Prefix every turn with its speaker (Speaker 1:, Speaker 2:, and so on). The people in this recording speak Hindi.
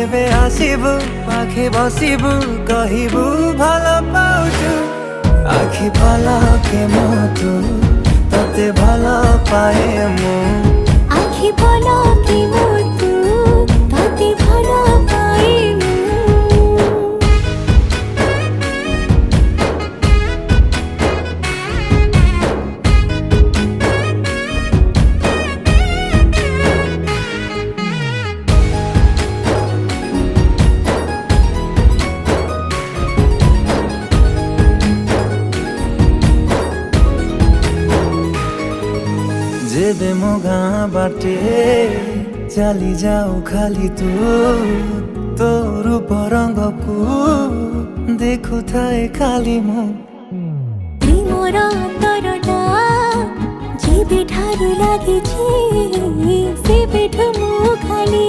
Speaker 1: जेबे आसिबु पाखे बसिबु कहिबु भालो पाउछु आखि पलके मोतु तते भालो पाए मु
Speaker 2: आखि पलके मोतु तते भालो पाए मु
Speaker 1: जेबे मो गाँ बाटे चली जाऊ खाली तू रूप रंग को देखु थाए खाली मु
Speaker 2: प्रेमर अंतरटा जेबे ठारू लागिछि सेबेठु मु खाली